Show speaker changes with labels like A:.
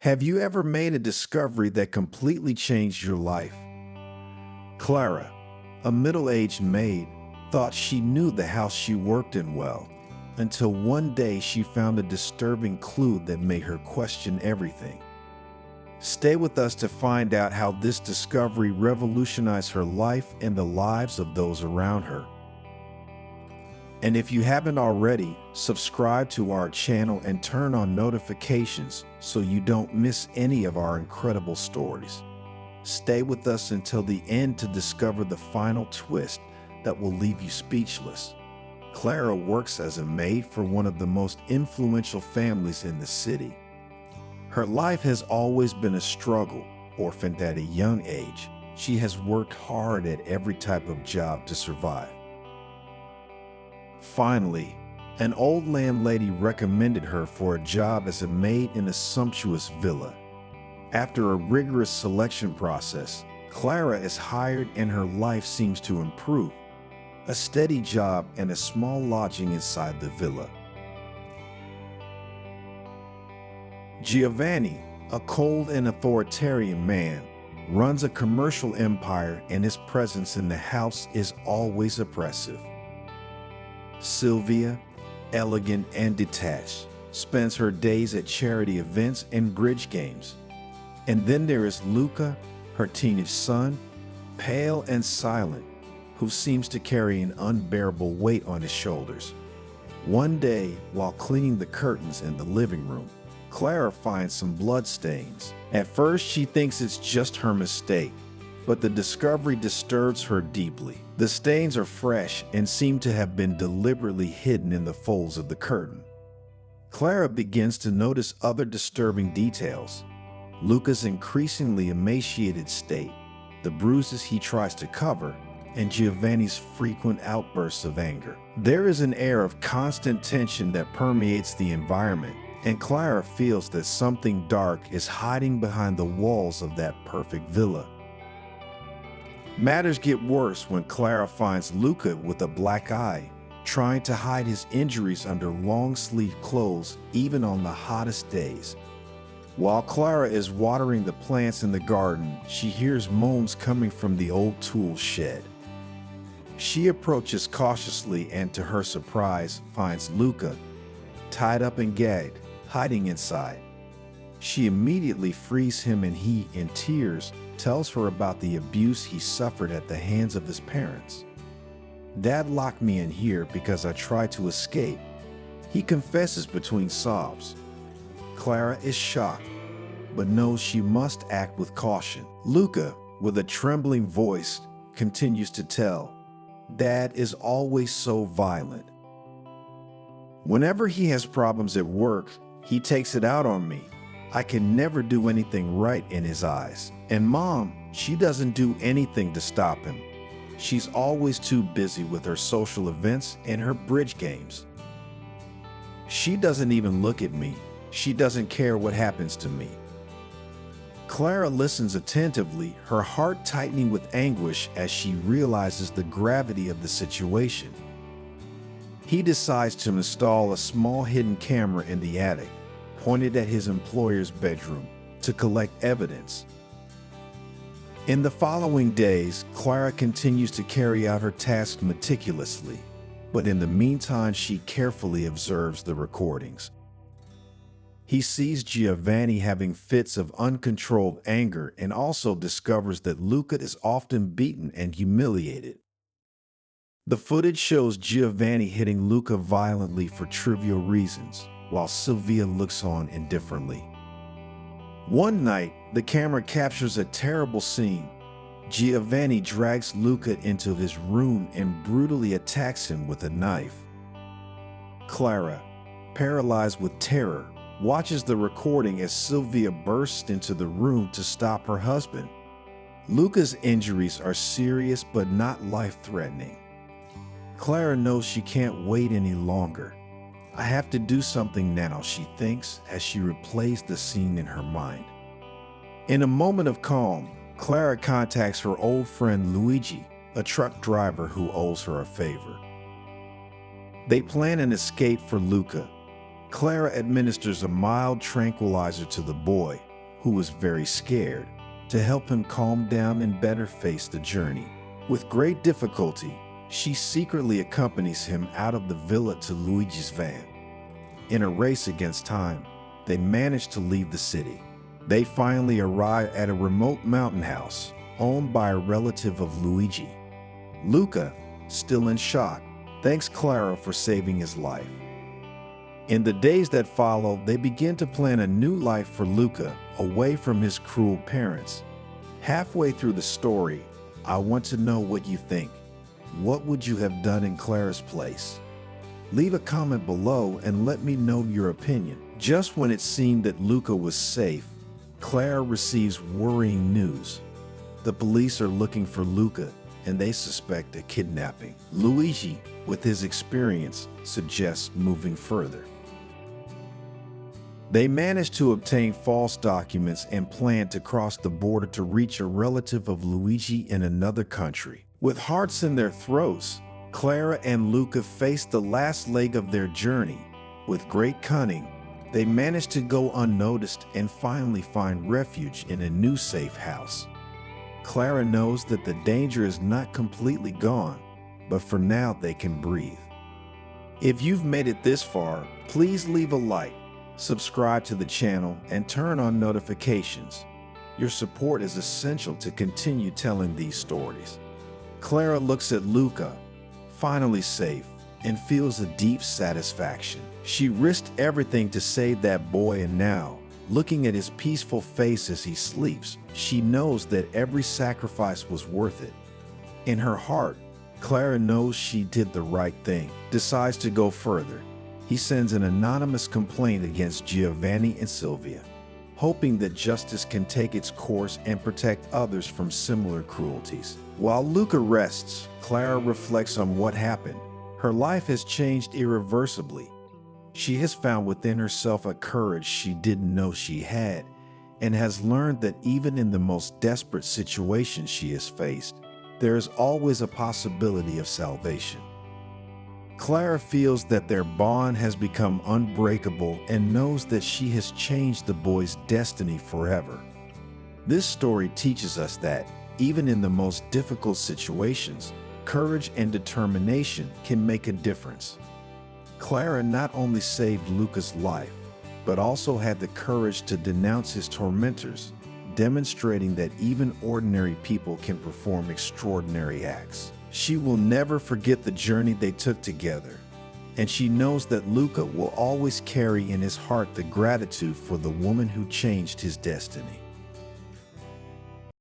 A: Have you ever made a discovery that completely changed your life? Clara, a middle-aged maid, thought she knew the house she worked in well, until one day she found a disturbing clue that made her question everything. Stay with us to find out how this discovery revolutionized her life and the lives of those around her. And if you haven't already, subscribe to our channel and turn on notifications so you don't miss any of our incredible stories. Stay with us until the end to discover the final twist that will leave you speechless. Clara works as a maid for one of the most influential families in the city. Her life has always been a struggle. Orphaned at a young age, she has worked hard at every type of job to survive. Finally, an old landlady recommended her for a job as a maid in a sumptuous villa. After a rigorous selection process, Clara is hired and her life seems to improve. A steady job and a small lodging inside the villa. Giovanni, a cold and authoritarian man, runs a commercial empire and his presence in the house is always oppressive. Sylvia, elegant and detached, spends her days at charity events and bridge games. And then there is Luca, her teenage son, pale and silent, who seems to carry an unbearable weight on his shoulders. One day, while cleaning the curtains in the living room, Clara finds some blood stains. At first, she thinks it's just her mistake, but the discovery disturbs her deeply. The stains are fresh and seem to have been deliberately hidden in the folds of the curtain. Clara begins to notice other disturbing details. Luca's increasingly emaciated state, the bruises he tries to cover, and Giovanni's frequent outbursts of anger. There is an air of constant tension that permeates the environment, and Clara feels that something dark is hiding behind the walls of that perfect villa. Matters get worse when Clara finds Luca with a black eye, trying to hide his injuries under long-sleeved clothes even on the hottest days. While Clara is watering the plants in the garden, she hears moans coming from the old tool shed. She approaches cautiously and, to her surprise, finds Luca, tied up and gagged, hiding inside. She immediately frees him and he, in tears, tells her about the abuse he suffered at the hands of his parents. "Dad locked me in here because I tried to escape," he confesses between sobs. Clara is shocked, but knows she must act with caution. Luca, with a trembling voice, continues to tell, "Dad is always so violent. Whenever he has problems at work, he takes it out on me. I can never do anything right in his eyes. And Mom, she doesn't do anything to stop him. She's always too busy with her social events and her bridge games. She doesn't even look at me. She doesn't care what happens to me." Clara listens attentively, her heart tightening with anguish as she realizes the gravity of the situation. He decides to install a small hidden camera in the attic, pointed at his employer's bedroom, to collect evidence. In the following days, Clara continues to carry out her task meticulously, but in the meantime, she carefully observes the recordings. He sees Giovanni having fits of uncontrolled anger and also discovers that Luca is often beaten and humiliated. The footage shows Giovanni hitting Luca violently for trivial reasons, while Sylvia looks on indifferently. One night, the camera captures a terrible scene. Giovanni drags Luca into his room and brutally attacks him with a knife. Clara, paralyzed with terror, watches the recording as Sylvia bursts into the room to stop her husband. Luca's injuries are serious but not life-threatening. Clara knows she can't wait any longer. "I have to do something now," she thinks as she replays the scene in her mind. In a moment of calm, Clara contacts her old friend Luigi, a truck driver who owes her a favor. They plan an escape for Luca. Clara administers a mild tranquilizer to the boy, who was very scared, to help him calm down and better face the journey. With great difficulty, she secretly accompanies him out of the villa to Luigi's van. In a race against time, they manage to leave the city. They finally arrive at a remote mountain house owned by a relative of Luigi. Luca, still in shock, thanks Clara for saving his life. In the days that follow, they begin to plan a new life for Luca, away from his cruel parents. Halfway through the story, I want to know what you think. What would you have done in Clara's place? Leave a comment below and let me know your opinion. Just when it seemed that Luca was safe, Clara receives worrying news. The police are looking for Luca and they suspect a kidnapping. Luigi, with his experience, suggests moving further. They manage to obtain false documents and plan to cross the border to reach a relative of Luigi in another country. With hearts in their throats, Clara and Luca face the last leg of their journey. With great cunning, they manage to go unnoticed and finally find refuge in a new safe house. Clara knows that the danger is not completely gone, but for now they can breathe. If you've made it this far, please leave a like, subscribe to the channel, and turn on notifications. Your support is essential to continue telling these stories. Clara looks at Luca, finally safe, and feels a deep satisfaction. She risked everything to save that boy, and now, looking at his peaceful face as he sleeps, she knows that every sacrifice was worth it. In her heart, Clara knows she did the right thing, decides to go further. He sends an anonymous complaint against Giovanni and Sylvia, hoping that justice can take its course and protect others from similar cruelties. While Luca rests, Clara reflects on what happened. Her life has changed irreversibly. She has found within herself a courage she didn't know she had, and has learned that even in the most desperate situations she has faced, there is always a possibility of salvation. Clara feels that their bond has become unbreakable and knows that she has changed the boy's destiny forever. This story teaches us that, even in the most difficult situations, courage and determination can make a difference. Clara not only saved Luca's life, but also had the courage to denounce his tormentors, demonstrating that even ordinary people can perform extraordinary acts. She will never forget the journey they took together, and she knows that Luca will always carry in his heart the gratitude for the woman who changed his destiny.